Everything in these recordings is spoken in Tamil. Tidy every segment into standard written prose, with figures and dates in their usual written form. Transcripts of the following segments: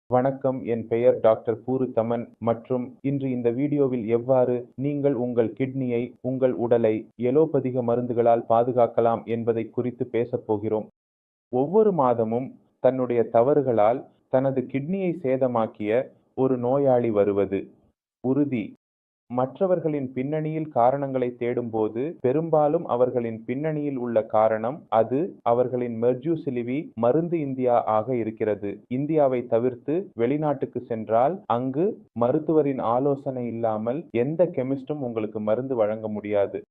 வணக்கம், என் பெயர் டாக்டர் பூரு தமன் மற்றும் இன்று இந்த வீடியோவில் எவ்வாறு நீங்கள் உங்கள் கிட்னியை, உங்கள் உடலை எலோபதிக மருந்துகளால் பாதுகாக்கலாம் என்பதை குறித்து பேசப் போகிறோம். ஒவ்வொரு மாதமும் தன்னுடைய தவறுகளால் தனது கிட்னியை சேதமாக்கிய ஒரு நோயாளி வருவது உறுதி. மற்றவர்களின் பின்னணியில் காரணங்களை தேடும்போது பெரும்பாலும் அவர்களின் பின்னணியில் உள்ள காரணம் அது அவர்களின் மெர்ஜூசிலிவி மருந்து இந்தியா ஆக இருக்கிறது. இந்தியாவை தவிர்த்து வெளிநாட்டுக்கு சென்றால் அங்கு மருத்துவரின் ஆலோசனை இல்லாமல் எந்த கெமிஸ்டும் உங்களுக்கு மருந்து வழங்க முடியாது.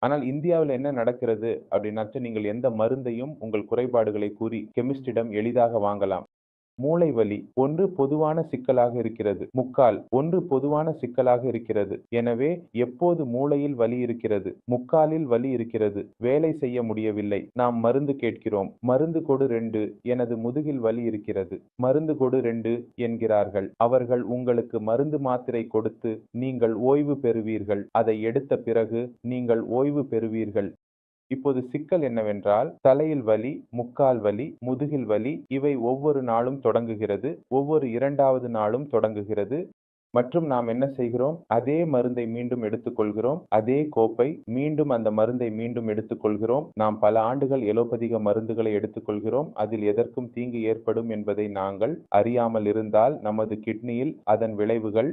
ஆனால் இந்தியாவில் என்ன நடக்கிறது அப்படின்னாச்சு, நீங்கள் எந்த மருந்தையும் உங்கள் குறைபாடுகளை கூறி கெமிஸ்டிடம் எளிதாக வாங்கலாம். மூளை வலி ஒன்று பொதுவான சிக்கலாக இருக்கிறது. முக்கால் ஒன்று பொதுவான சிக்கலாக இருக்கிறது. எனவே எப்போது மூளையில் வலி இருக்கிறது, முக்காலில் வலி இருக்கிறது, வேலை செய்ய முடியவில்லை, நாம் மருந்து கேட்கிறோம். மருந்து கொடு 2, எனது முதுகில் வலி இருக்கிறது, மருந்து கொடு 2 என்கிறார்கள். அவர்கள் உங்களுக்கு மருந்து மாத்திரை கொடுத்து நீங்கள் ஓய்வு பெறுவீர்கள். அதை எடுத்த பிறகு நீங்கள் ஓய்வு பெறுவீர்கள். இப்போது சிக்கல் என்னவென்றால், தலையில் வலி, முக்கால் வலி, முதுகில் வலி இவை ஒவ்வொரு நாளும் தொடங்குகிறது. ஒவ்வொரு 2வது நாளும் தொடங்குகிறது. மற்றும் நாம் என்ன செய்கிறோம்? அதே மருந்தை மீண்டும் எடுத்துக்கொள்கிறோம். அதே கோப்பை மீண்டும் அந்த மருந்தை மீண்டும் எடுத்துக்கொள்கிறோம். நாம் பல ஆண்டுகள் எலோபதிக மருந்துகளை எடுத்துக்கொள்கிறோம். அதில் எதற்கும் தீங்கு ஏற்படும் என்பதை நாங்கள் அறியாமல் இருந்தால் நமது கிட்னியில் அதன் விளைவுகள்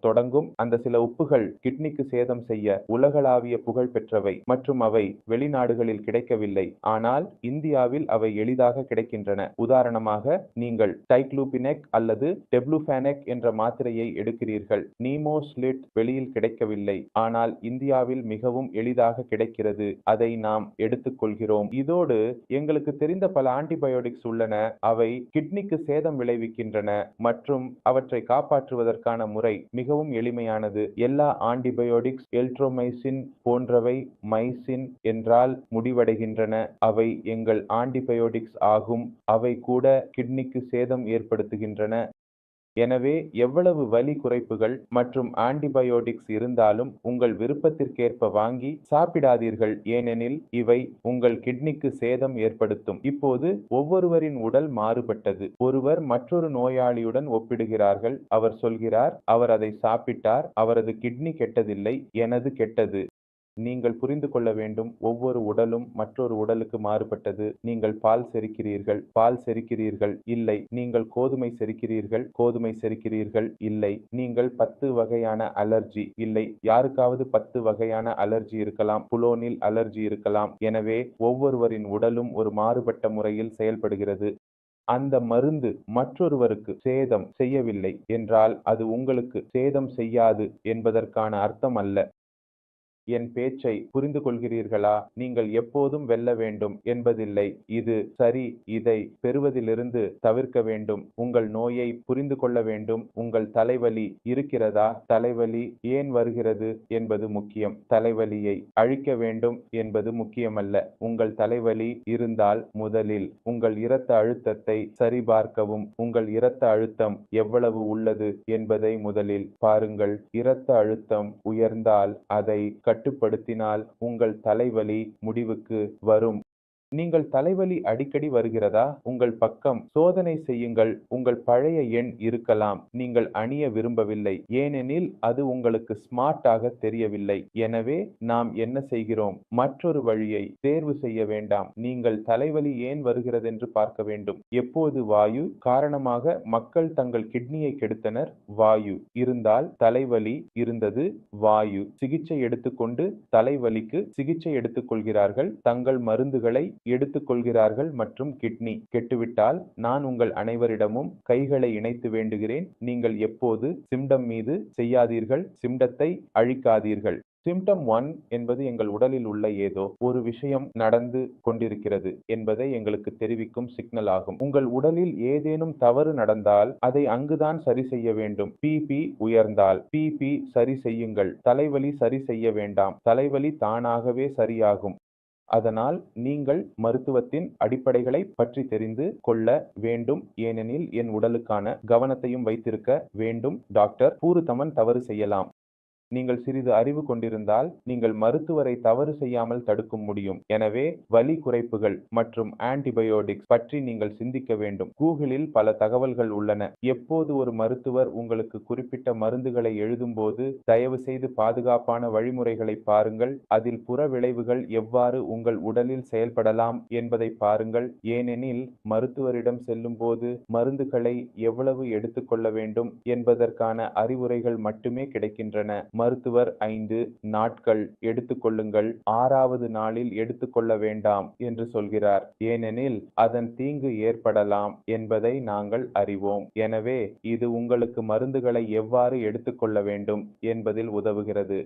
தொடங்கும். அந்த சில உப்புகள் கிட்னிக்கு சேதம் செய்ய உலகளாவிய புகழ் பெற்றவை மற்றும் அவை வெளிநாடுகளில் கிடைக்கவில்லை. ஆனால் இந்தியாவில் அவை எளிதாக கிடைக்கின்றன. உதாரணமாக, நீங்கள் டைக்ளூபினெக் அல்லது டெப்ளூஃபேனெக் என்ற மாத்திரையை எடுக்கிறீர்கள். நீமோஸ்லிட் வெளியில் கிடைக்கவில்லை, ஆனால் இந்தியாவில் மிகவும் எளிதாக கிடைக்கிறது. அதை நாம் எடுத்துக்கொள்கிறோம். இதோடு எங்களுக்கு தெரிந்த பல ஆன்டிபயோட்டிக்ஸ் உள்ளன. அவை கிட்னிக்கு சேதம் விளைவிக்கின்றன மற்றும் அவற்றை காப்பாற்றுவதற்கான முறை மிகவும் எளிமையானது. எல்லா ஆன்டிபயோட்டிக்ஸ் எல்ட்ரோமைசின் போன்றவை மைசின் என்றால் முடிவடைகின்றன. அவை எங்கள் ஆன்டிபயோட்டிக்ஸ் ஆகும். அவை கூட கிட்னிக்கு சேதம் ஏற்படுத்துகின்றன. எனவே எவ்வளவு வலி குறைப்புகள் மற்றும் ஆன்டிபயோட்டிக்ஸ் இருந்தாலும் உங்கள் விருப்பத்திற்கேற்ப வாங்கி சாப்பிடாதீர்கள். ஏனெனில் இவை உங்கள் கிட்னிக்கு சேதம் ஏற்படுத்தும். இப்போது ஒவ்வொருவரின் உடல் மாறுபட்டது. ஒருவர் மற்றொரு நோயாளியுடன் ஒப்பிடுகிறார்கள். அவர் சொல்கிறார், அவர் அதை சாப்பிட்டார், அவரது கிட்னி கெட்டதில்லை, எனது கெட்டது. நீங்கள் புரிந்து கொள்ள வேண்டும், ஒவ்வொரு உடலும் மற்றொரு உடலுக்கு மாறுபட்டது. நீங்கள் பால் செரிக்கிறீர்கள், இல்லை. நீங்கள் கோதுமை செரிக்கிறீர்கள், இல்லை. நீங்கள் 10 வகையான அலர்ஜி, இல்லை. யாருக்காவது 10 வகையான அலர்ஜி இருக்கலாம், புலோனில் அலர்ஜி இருக்கலாம். எனவே ஒவ்வொருவரின் உடலும் ஒரு மாறுபட்ட முறையில் செயல்படுகிறது. அந்த மருந்து மற்றொருவருக்கு சேதம் செய்யவில்லை என்றால் அது உங்களுக்கு சேதம் செய்யாது என்பதற்கான அர்த்தம் அல்ல. என் பேச்சை புரிந்து கொள்கிறீர்களா? நீங்கள் எப்போதும் வெல்ல வேண்டும் என்பதில்லை. இது சரி, இதை பெறுவதிலிருந்து தவிர்க்க வேண்டும். உங்கள் நோயை புரிந்து கொள்ள வேண்டும். உங்கள் தலைவலி இருக்கிறதா? தலைவலி ஏன் வருகிறது என்பது முக்கியம். தலைவலியை அழிக்க வேண்டும் என்பது முக்கியமல்ல. உங்கள் தலைவலி இருந்தால் முதலில் உங்கள் இரத்த அழுத்தத்தை சரிபார்க்கவும். உங்கள் இரத்த அழுத்தம் எவ்வளவு உள்ளது என்பதை முதலில் பாருங்கள். இரத்த அழுத்தம் உயர்ந்தால் அதை கட்டுப்படுத்தினால் உங்கள் தலைவலி முடிவுக்கு வரும். நீங்கள் தலைவலி அடிக்கடி வருகிறதா? உங்கள் பக்கம் சோதனை செய்யுங்கள். உங்கள் பழைய எண் இருக்கலாம். நீங்கள் அணிய விரும்பவில்லை, ஏனெனில் அது உங்களுக்கு ஸ்மார்ட்டாக தெரியவில்லை. எனவே நாம் என்ன செய்கிறோம்? மற்றொரு வழியை தேர்வு செய்ய வேண்டாம். நீங்கள் தலைவலி ஏன் வருகிறது என்று பார்க்க வேண்டும். எப்போது வாயு காரணமாக மக்கள் தங்கள் கிட்னியை கெடுத்தனர்? வாயு இருந்தால் தலைவலி இருந்தது. வாயு சிகிச்சை எடுத்துக்கொண்டு தலைவலிக்கு சிகிச்சை எடுத்துக்கொள்கிறார்கள். தங்கள் மருந்துகளை எடுத்துக்கொள்கிறார்கள் மற்றும் கிட்னி கெட்டுவிட்டால் நான் உங்கள் அனைவரிடமும் கைகளை இணைத்து வேண்டுகிறேன். நீங்கள் எப்போது சிம்டம் மீது செய்யாதீர்கள். சிம்டத்தை அழிக்காதீர்கள். சிம்டம் 1 என்பது எங்கள் உடலில் உள்ள ஏதோ ஒரு விஷயம் நடந்து கொண்டிருக்கிறது என்பதை எங்களுக்கு தெரிவிக்கும் சிக்னல் ஆகும். உங்கள் உடலில் ஏதேனும் தவறு நடந்தால் அதை அங்குதான் சரி செய்ய வேண்டும். பிபி உயர்ந்தால் பிபி சரி செய்யுங்கள். தலைவலி சரி செய்ய வேண்டாம். தலைவலி தானாகவே சரியாகும். அதனால் நீங்கள் மருத்துவத்தின் அடிப்படைகளை பற்றி தெரிந்து கொள்ள வேண்டும். ஏனெனில் என் உடலுக்கான கவனத்தையும் வைத்திருக்க வேண்டும். டாக்டர் பூரு தமன் தவறு செய்யலாம். நீங்கள் சிறிது அறிவு கொண்டிருந்தால் நீங்கள் மருத்துவரை தவறு செய்யாமல் தடுக்க முடியும். எனவே வலி குறைப்புகள் மற்றும் ஆன்டிபயோட்டிக்ஸ் பற்றி நீங்கள் சிந்திக்க வேண்டும். கூகுளில் பல தகவல்கள் உள்ளன. எப்போது ஒரு மருத்துவர் உங்களுக்கு குறிப்பிட்ட மருந்துகளை எழுதும்போது தயவு செய்து பாதுகாப்பான வழிமுறைகளை பாருங்கள். அதில் புற விளைவுகள் எவ்வாறு உங்கள் உடலில் செயல்படலாம் என்பதை பாருங்கள். ஏனெனில் மருத்துவரிடம் செல்லும் போது மருந்துகளை எவ்வளவு எடுத்துக்கொள்ள வேண்டும் என்பதற்கான அறிவுரைகள் மட்டுமே கிடைக்கின்றன. மருத்துவர் 5 நாட்கள் எடுத்துக்கொள்ளுங்கள், 6வது நாளில் எடுத்துக்கொள்ள வேண்டாம் என்று சொல்கிறார். ஏனெனில் அதன் தீங்கு ஏற்படலாம் என்பதை நாங்கள் அறிவோம். எனவே இது உங்களுக்கு மருந்துகளை எவ்வாறு எடுத்துக்கொள்ள வேண்டும் என்பதில் உதவுகிறது.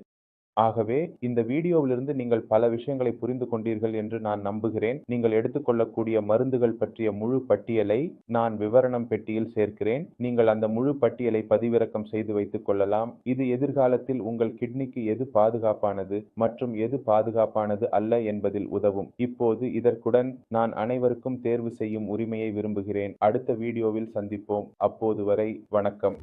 ஆகவே இந்த வீடியோவிலிருந்து நீங்கள் பல விஷயங்களை புரிந்து கொண்டீர்கள் என்று நான் நம்புகிறேன். நீங்கள் எடுத்துக்கொள்ளக்கூடிய மருந்துகள் பற்றிய முழு பட்டியலை நான் விவரணம் பெட்டியில் சேர்க்கிறேன். நீங்கள் அந்த முழு பட்டியலை பதிவிறக்கம் செய்து வைத்துக் கொள்ளலாம். இது எதிர்காலத்தில் உங்கள் கிட்னிக்கு எது பாதுகாப்பானது மற்றும் எது பாதுகாப்பானது அல்ல என்பதில் உதவும். இப்போது இதற்குடன் நான் அனைவருக்கும் தேர்வு செய்யும் உரிமையை விரும்புகிறேன். அடுத்த வீடியோவில் சந்திப்போம். அப்போது வரை வணக்கம்.